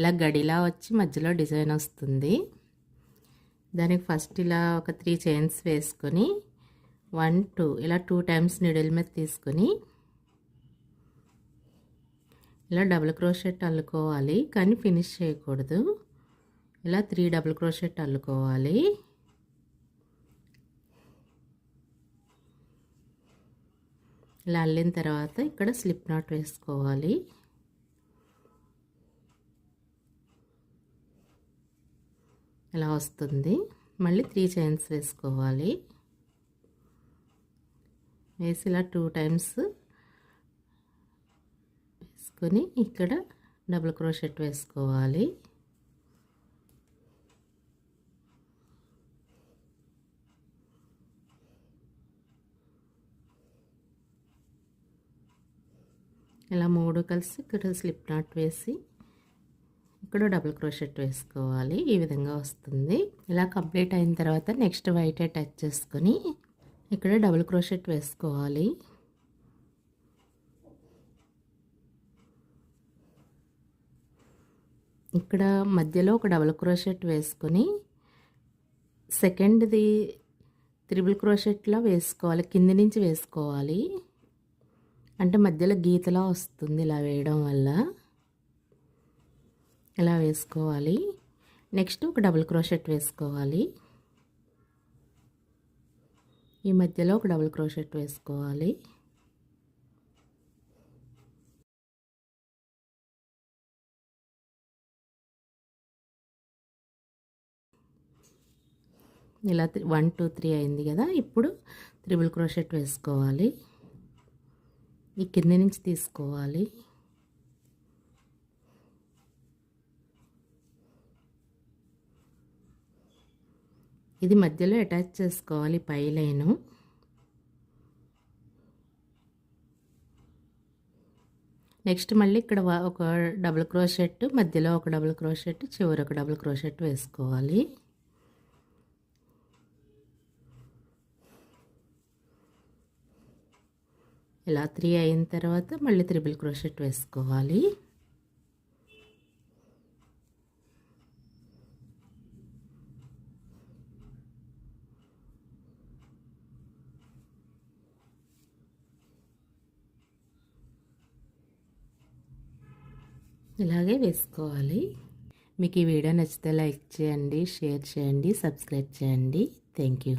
ఇలా గడిలా వచ్చి మధ్యలో డిజైన్ వస్తుంది. దానికి ఫస్ట్ ఇలా ఒక 3 చైన్స్ వేసుకొని 1 2 ఇలా 2 టైమ్స్ నీడిల్ మీద తీసుకొని ఇలా డబుల్ క్రోషెట్ అల్లుకోవాలి, కానీ ఫినిష్ చేయకూడదు. ఇలా 3 డబుల్ క్రోషెట్ అల్లుకోవాలి. ఇలా అల్లిన తర్వాత ఇక్కడ స్లిప్ నాట్ వేసుకోవాలి. ఇలా వస్తుంది. మళ్ళీ 3 చైన్స్ వేసుకోవాలి. వేసి ఇలా 2 టైమ్స్ వేసుకొని ఇక్కడ డబుల్ క్రోషెట్ వేసుకోవాలి. ఇలా 3 కలిసి ఇక్కడ స్లిప్ నాట్ వేసి ఇక్కడ డబుల్ క్రోషెట్ వేసుకోవాలి. ఈ విధంగా వస్తుంది. ఇలా కంప్లీట్ అయిన తర్వాత నెక్స్ట్ వైట్ టచ్ చేసుకొని ఇక్కడ డబుల్ క్రోషెట్ వేసుకోవాలి. ఇక్కడ మధ్యలో ఒక డబుల్ క్రోషెట్ వేసుకొని సెకండ్ది త్రిబుల్ క్రోషెట్లా వేసుకోవాలి, కింది నుంచి వేసుకోవాలి. అంటే మధ్యలో గీతలా వస్తుంది ఇలా వేయడం వల్ల. ఇలా వేసుకోవాలి. నెక్స్ట్ ఒక డబుల్ క్రోషెట్ వేసుకోవాలి. ఈ మధ్యలో ఒక డబుల్ క్రోషెట్ వేసుకోవాలి. ఇలా 1 2 3 అయింది కదా. ఇప్పుడు త్రిబుల్ క్రోషెట్ వేసుకోవాలి. ఈ కింద నుంచి తీసుకోవాలి. ఇది మధ్యలో అటాచ్ చేసుకోవాలి పై లైను. నెక్స్ట్ మళ్ళీ ఇక్కడ ఒక డబుల్ క్రోషెట్, మధ్యలో ఒక డబుల్ క్రోషెట్, చివరి ఒక డబుల్ క్రోషెట్ వేసుకోవాలి. ఇలా 3 అయిన తర్వాత మళ్ళీ త్రిబుల్ క్రోషెట్ వేసుకోవాలి. ఇలాగే వేసుకోవాలి. మీకు ఈ వీడియో నచ్చితే లైక్ చేయండి, షేర్ చేయండి, సబ్స్క్రైబ్ చేయండి. Thank you.